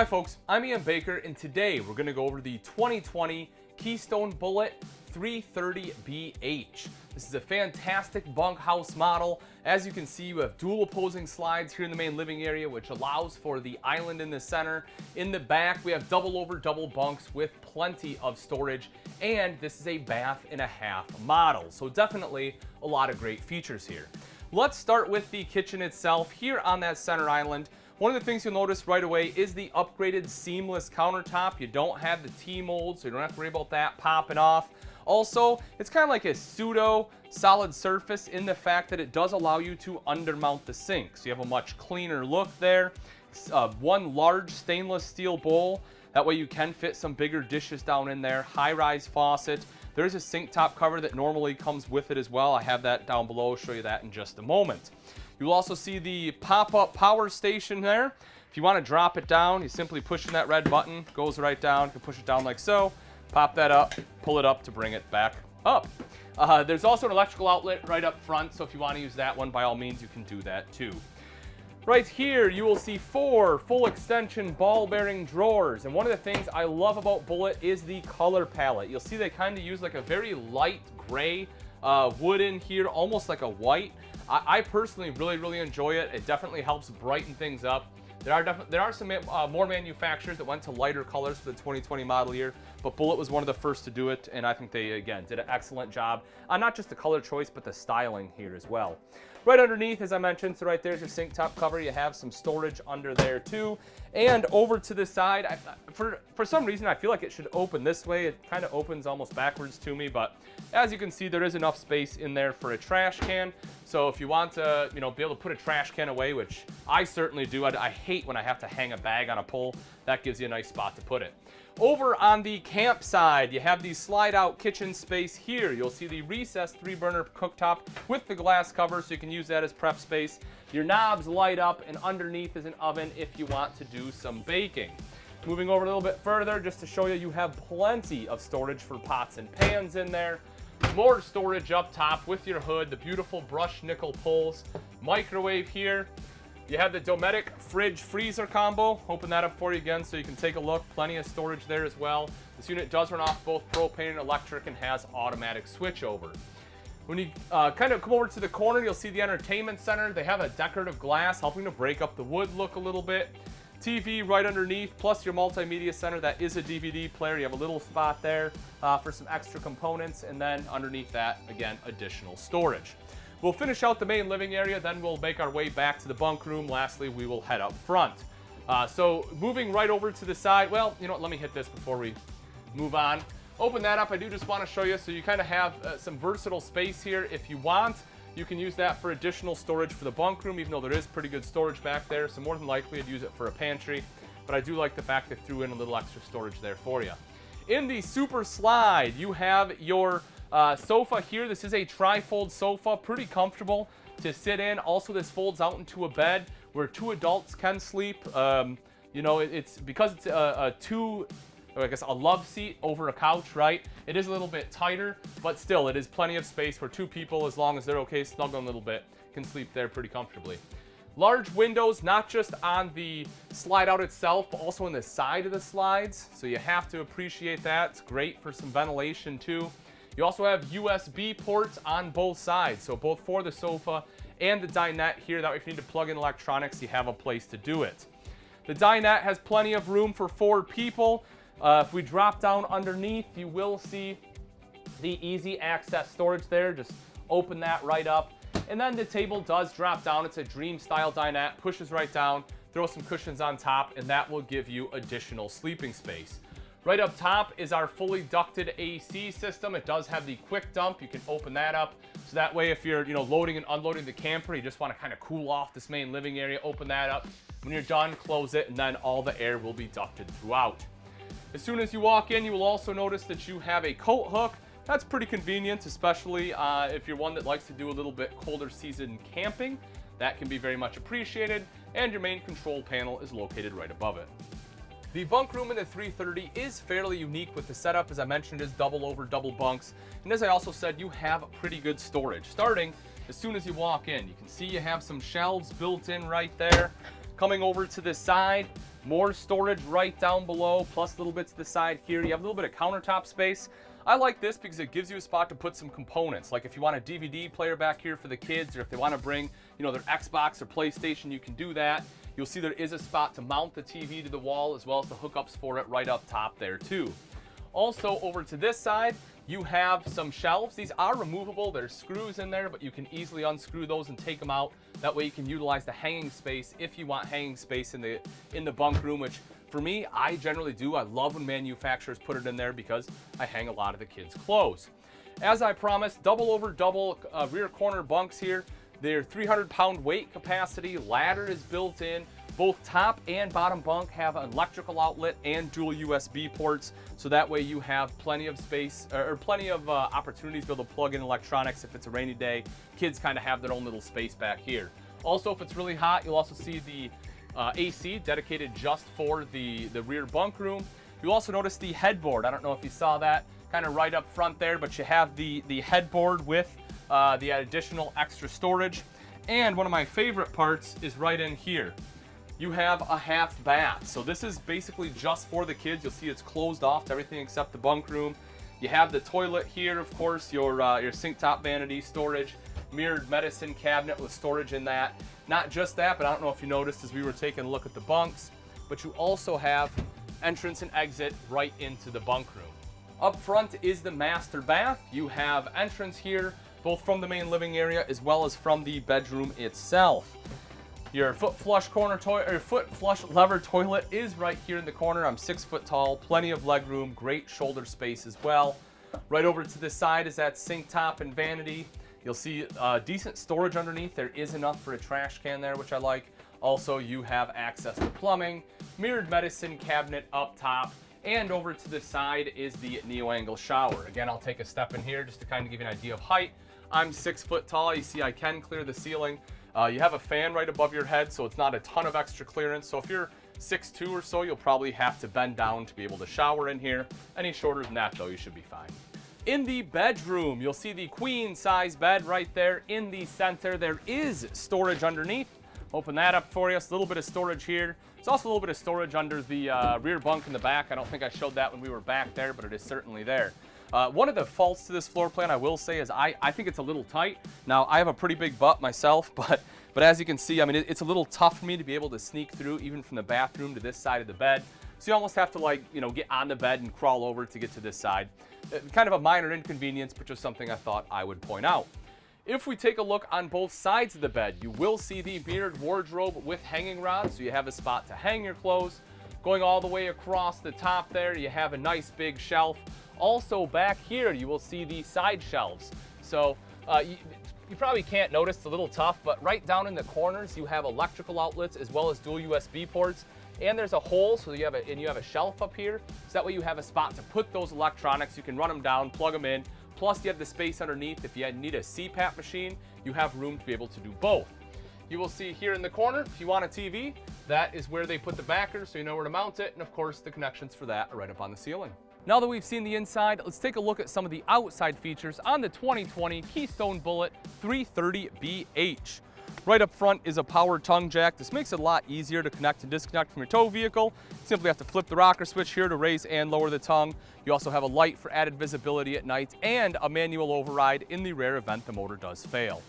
Hi folks, I'm Ian Baker, and today we're going to go over the 2020 Keystone Bullet 330BH. This is a fantastic bunkhouse model. As you can see, you have dual opposing slides here in the main living area, which allows for the island in the center. In the back, we have double over double bunks with plenty of storage, and this is a bath and a half model, so definitely a lot of great features here. Let's start with the kitchen itself. Here on that center island, one of the things you'll notice right away is the upgraded seamless countertop. You don't have the T-mold, so you don't have to worry about that popping off. Also, it's kind of like a pseudo solid surface in the fact that it does allow you to undermount the sink. So you have a much cleaner look there. One large stainless steel bowl. That way you can fit some bigger dishes down in there. High-rise faucet. There's a sink top cover that normally comes with it as well. I have that down below. I'll show you that in just a moment. You'll also see the pop-up power station there. If you want to drop it down, you simply push in that red button, goes right down. You can push it down like so, pop that up, pull it up to bring it back up. There's also an electrical outlet right up front, so if you want to use that one, by all means, you can do that too. Right here, you will see 4 full extension ball bearing drawers. And one of the things I love about Bullet is the color palette. You'll see they kind of use like a very light gray wood in here, almost like a white. I personally really enjoy it. It definitely helps brighten things up. There are some more manufacturers that went to lighter colors for the 2020 model year, but Bullet was one of the first to do it, and I think they, again, did an excellent job on not just the color choice, but the styling here as well. Right underneath, as I mentioned, so right there's your sink top cover. You have some storage under there too. And over to the side, for some reason, I feel like it should open this way. It kind of opens almost backwards to me, but as you can see, there is enough space in there for a trash can. So if you want to, be able to put a trash can away, which I certainly do. I hate when I have to hang a bag on a pole. That gives you a nice spot to put it. Over on the camp side, you have the slide-out kitchen space here. You'll see the recessed 3-burner cooktop with the glass cover, so you can use that as prep space. Your knobs light up, and underneath is an oven if you want to do some baking. Moving over a little bit further, just to show you, you have plenty of storage for pots and pans in there. More storage up top with your hood, the beautiful brushed nickel pulls. Microwave here. You have the Dometic fridge freezer combo. Open that up for you again so you can take a look. Plenty of storage there as well. This unit does run off both propane and electric and has automatic switchover. When you kind of come over to the corner, you'll see the entertainment center. They have a decorative glass helping to break up the wood look a little bit. TV right underneath, plus your multimedia center. That is a DVD player. You have a little spot there for some extra components, and then underneath that, again, additional storage. We'll finish out the main living area, then we'll make our way back to the bunk room. Lastly, we will head up front. So moving right over to the side, well, you know what, let me hit this before we move on. Open that up. I do just want to show you, so you kind of have some versatile space here. If you want, you can use that for additional storage for the bunk room, even though there is pretty good storage back there. So more than likely, I'd use it for a pantry. But I do like the fact they threw in a little extra storage there for you. In the super slide, you have your sofa here. This is a tri-fold sofa, pretty comfortable to sit in. Also, this folds out into a bed where 2 adults can sleep. It's because it's a love seat over a couch, right? It is a little bit tighter, but still, it is plenty of space where 2 people, as long as they're okay snuggling a little bit, can sleep there pretty comfortably. Large windows, not just on the slide out itself, but also in the side of the slides. So you have to appreciate that. It's great for some ventilation too. You also have USB ports on both sides, so both for the sofa and the dinette here. That way if you need to plug in electronics, you have a place to do it. The dinette has plenty of room for 4 people. If we drop down underneath, you will see the easy access storage there. Just open that right up. And then the table does drop down. It's a dream style dinette, pushes right down, throw some cushions on top, and that will give you additional sleeping space. Right up top is our fully ducted AC system. It does have the quick dump. You can open that up. So that way if you're loading and unloading the camper, you just want to kind of cool off this main living area, open that up. When you're done, close it, and then all the air will be ducted throughout. As soon as you walk in, you will also notice that you have a coat hook. That's pretty convenient, especially if you're one that likes to do a little bit colder season camping. That can be very much appreciated, and your main control panel is located right above it. The bunk room in the 330 is fairly unique with the setup. As I mentioned, it is double over double bunks. And as I also said, you have pretty good storage. Starting as soon as you walk in, you can see you have some shelves built in right there. Coming over to the side, More storage right down below, plus a little bit to the side here. You have a little bit of countertop space. I like this because it gives you a spot to put some components. Like if you want a DVD player back here for the kids, or if they want to bring, you know, their Xbox or PlayStation, you can do that. You'll see there is a spot to mount the TV to the wall, as well as the hookups for it right up top there too. Also over to this side, you have some shelves. These are removable. There's screws in there, but you can easily unscrew those and take them out. That way you can utilize the hanging space if you want hanging space in the bunk room, which for me, I generally do. I love when manufacturers put it in there because I hang a lot of the kids' clothes. As I promised, double over double rear corner bunks here. They're 300-pound weight capacity. Ladder is built in. Both top and bottom bunk have an electrical outlet and dual USB ports, so that way you have plenty of space or plenty of opportunities to be able to plug in electronics if it's a rainy day. Kids kind of have their own little space back here. Also, if it's really hot, you'll also see the AC dedicated just for the rear bunk room. You'll also notice the headboard. I don't know if you saw that kind of right up front there, but you have the headboard with the additional extra storage. And one of my favorite parts is right in here. You have a half bath. So this is basically just for the kids. You'll see it's closed off to everything except the bunk room. You have the toilet here, of course, your sink top vanity storage, mirrored medicine cabinet with storage in that. Not just that, but I don't know if you noticed as we were taking a look at the bunks, but you also have entrance and exit right into the bunk room. Up front is the master bath. You have entrance here, both from the main living area as well as from the bedroom itself. Your foot flush lever toilet is right here in the corner. I'm 6 foot tall, plenty of leg room, great shoulder space as well. Right over to this side is that sink top and vanity. You'll see decent storage underneath. There is enough for a trash can there, which I like. Also, you have access to plumbing, mirrored medicine cabinet up top, and over to the side is the neo-angle shower. Again, I'll take a step in here just to kind of give you an idea of height. I'm 6 foot tall. You see I can clear the ceiling. You have a fan right above your head, so it's not a ton of extra clearance. So if you're 6'2" or so, you'll probably have to bend down to be able to shower in here. Any shorter than that, though, you should be fine. In the bedroom, you'll see the queen size bed right there in the center. There is storage underneath. Open that up for you. It's a little bit of storage here. There's also a little bit of storage under the rear bunk in the back. I don't think I showed that when we were back there, but it is certainly there. One of the faults to this floor plan, I will say, is I think it's a little tight. Now, I have a pretty big butt myself, but as you can see, I mean, it's a little tough for me to be able to sneak through even from the bathroom to this side of the bed. So you almost have to, like, you know, get on the bed and crawl over to get to this side. Kind of a minor inconvenience, but just something I thought I would point out. If we take a look on both sides of the bed, you will see the mirrored wardrobe with hanging rods, so you have a spot to hang your clothes. Going all the way across the top there, you have a nice big shelf. Also back here, you will see the side shelves. So you probably can't notice, it's a little tough, but right down in the corners, you have electrical outlets as well as dual USB ports. And there's a hole, so you have a shelf up here. So that way you have a spot to put those electronics. You can run them down, plug them in. Plus you have the space underneath. If you need a CPAP machine, you have room to be able to do both. You will see here in the corner, if you want a TV, that is where they put the backer, so you know where to mount it. And of course, the connections for that are right up on the ceiling. Now that we've seen the inside, let's take a look at some of the outside features on the 2020 Keystone Bullet 330BH. Right up front is a power tongue jack. This makes it a lot easier to connect and disconnect from your tow vehicle. Simply have to flip the rocker switch here to raise and lower the tongue. You also have a light for added visibility at night and a manual override in the rare event the motor does fail.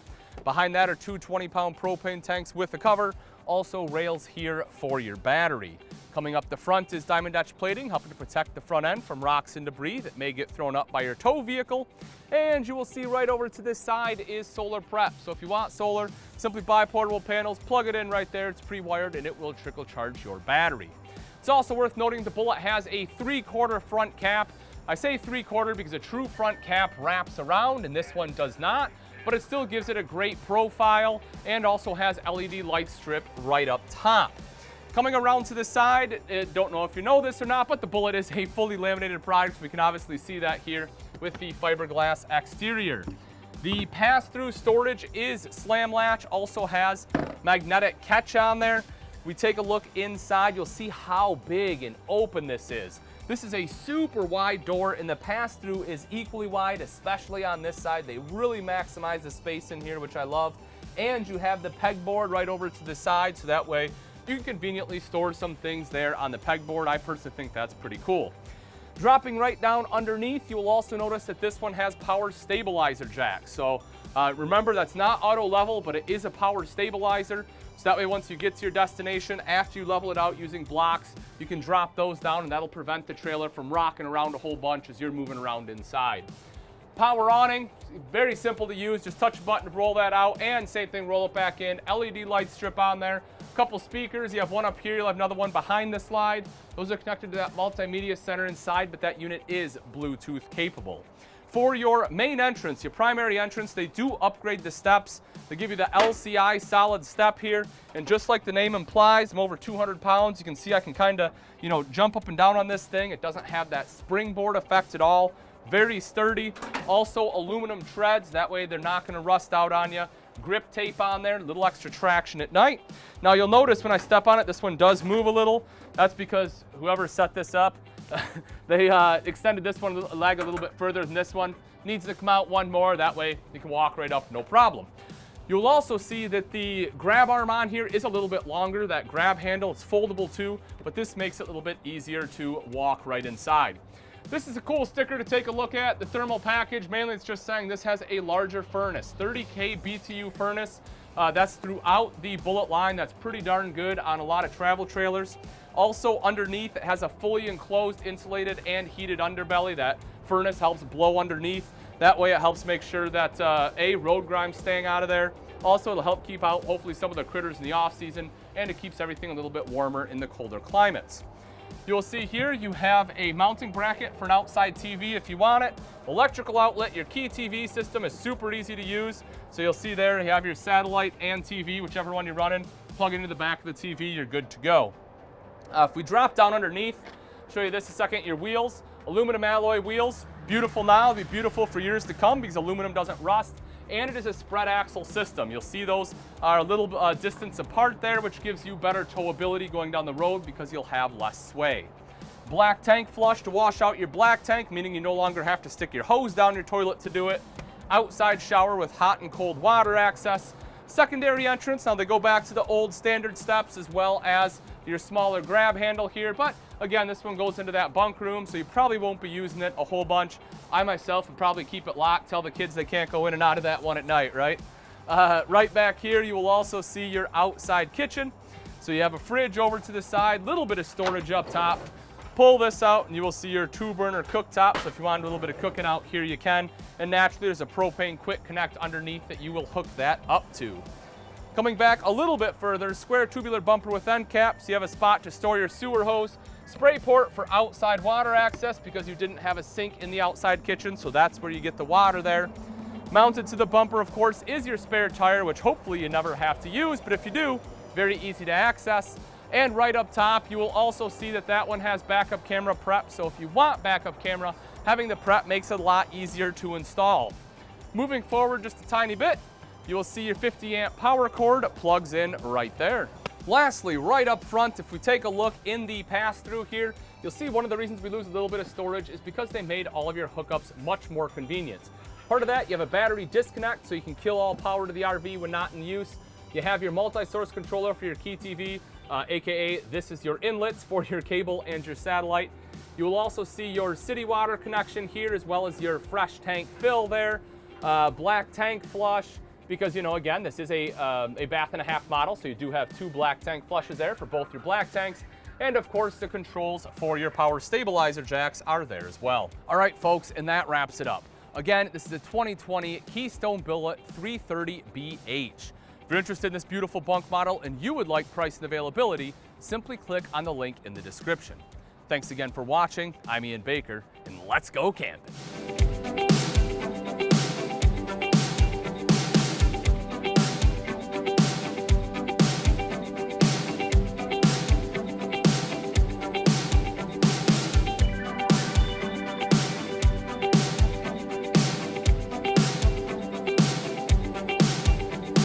Behind that are two 20-pound propane tanks with a cover. Also rails here for your battery. Coming up the front is diamond etch plating, helping to protect the front end from rocks and debris that may get thrown up by your tow vehicle. And you will see right over to this side is solar prep. So if you want solar, simply buy portable panels, plug it in right there. It's pre-wired and it will trickle charge your battery. It's also worth noting the Bullet has a 3/4 front cap. I say 3/4 because a true front cap wraps around and this one does not, but it still gives it a great profile and also has LED light strip right up top. Coming around to the side, don't know if you know this or not, but the Bullet is a fully laminated product. We can obviously see that here with the fiberglass exterior. The pass-through storage is slam latch, also has magnetic catch on there. We take a look inside, you'll see how big and open this is. This is a super wide door and the pass-through is equally wide, especially on this side. They really maximize the space in here, which I love. And you have the pegboard right over to the side, so that way you can conveniently store some things there on the pegboard. I personally think that's pretty cool. Dropping right down underneath, you will also notice that this one has power stabilizer jacks. So remember, that's not auto level, but it is a power stabilizer. So that way, once you get to your destination, after you level it out using blocks, you can drop those down, and that'll prevent the trailer from rocking around a whole bunch as you're moving around inside. Power awning, very simple to use. Just touch a button to roll that out, and same thing, roll it back in. LED light strip on there. Couple speakers. You have one up here. You'll have another one behind the slide. Those are connected to that multimedia center inside, but that unit is Bluetooth capable. For your main entrance, your primary entrance, they do upgrade the steps. They give you the LCI solid step here, and just like the name implies, I'm over 200 pounds. You can see I can kind of, jump up and down on this thing. It doesn't have that springboard effect at all. Very sturdy. Also aluminum treads. That way they're not going to rust out on you. Grip tape on there, a little extra traction at night. Now you'll notice when I step on it, this one does move a little. That's because whoever set this up, they extended this one leg a little bit further than this one. Needs to come out one more, that way you can walk right up, no problem. You'll also see that the grab arm on here is a little bit longer. That grab handle, it's foldable too, but this makes it a little bit easier to walk right inside. This is a cool sticker to take a look at. The thermal package, mainly it's just saying this has a larger furnace, 30K BTU furnace. That's throughout the Bullet line. That's pretty darn good on a lot of travel trailers. Also underneath, it has a fully enclosed, insulated, and heated underbelly. That furnace helps blow underneath. That way it helps make sure that road grime's staying out of there. Also, it'll help keep out hopefully some of the critters in the off season, and it keeps everything a little bit warmer in the colder climates. You'll see here you have a mounting bracket for an outside TV if you want it. Electrical outlet, your key TV system is super easy to use. So you'll see there you have your satellite and TV, whichever one you're running. Plug it into the back of the TV, you're good to go. If we drop down underneath, show you this a second, your wheels, aluminum alloy wheels. Beautiful now, it'll be beautiful for years to come because aluminum doesn't rust. And it is a spread axle system. You'll see those are a little distance apart there, which gives you better towability going down the road because you'll have less sway. Black tank flush to wash out your black tank, meaning you no longer have to stick your hose down your toilet to do it. Outside shower with hot and cold water access. Secondary entrance, now they go back to the old standard steps as well as your smaller grab handle here, but again, this one goes into that bunk room, so you probably won't be using it a whole bunch. I myself would probably keep it locked, tell the kids they can't go in and out of that one at night, right? Right back here, you will also see your outside kitchen. So you have a fridge over to the side, little bit of storage up top. Pull this out and you will see your 2-burner cooktop. So if you want a little bit of cooking out here, you can. And naturally, there's a propane quick connect underneath that you will hook that up to. Coming back a little bit further, square tubular bumper with end caps. You have a spot to store your sewer hose. Spray port for outside water access because you didn't have a sink in the outside kitchen, so that's where you get the water there. Mounted to the bumper, of course, is your spare tire, which hopefully you never have to use, but if you do, very easy to access. And right up top, you will also see that that one has backup camera prep, so if you want backup camera, having the prep makes it a lot easier to install. Moving forward just a tiny bit, you will see your 50 amp power cord plugs in right there. Lastly, right up front, if we take a look in the pass-through here, you'll see one of the reasons we lose a little bit of storage is because they made all of your hookups much more convenient. Part of that, you have a battery disconnect so you can kill all power to the RV when not in use. You have your multi-source controller for your key TV, aka this is your inlets for your cable and your satellite. You will also see your city water connection here as well as your fresh tank fill there, black tank flush, because, you know, again, this is a bath and a half model, so you do have 2 black tank flushes there for both your black tanks. And of course, the controls for your power stabilizer jacks are there as well. All right, folks, and that wraps it up. Again, this is a 2020 Keystone Bullet 330BH. If you're interested in this beautiful bunk model and you would like price and availability, simply click on the link in the description. Thanks again for watching. I'm Ian Baker, and let's go camping.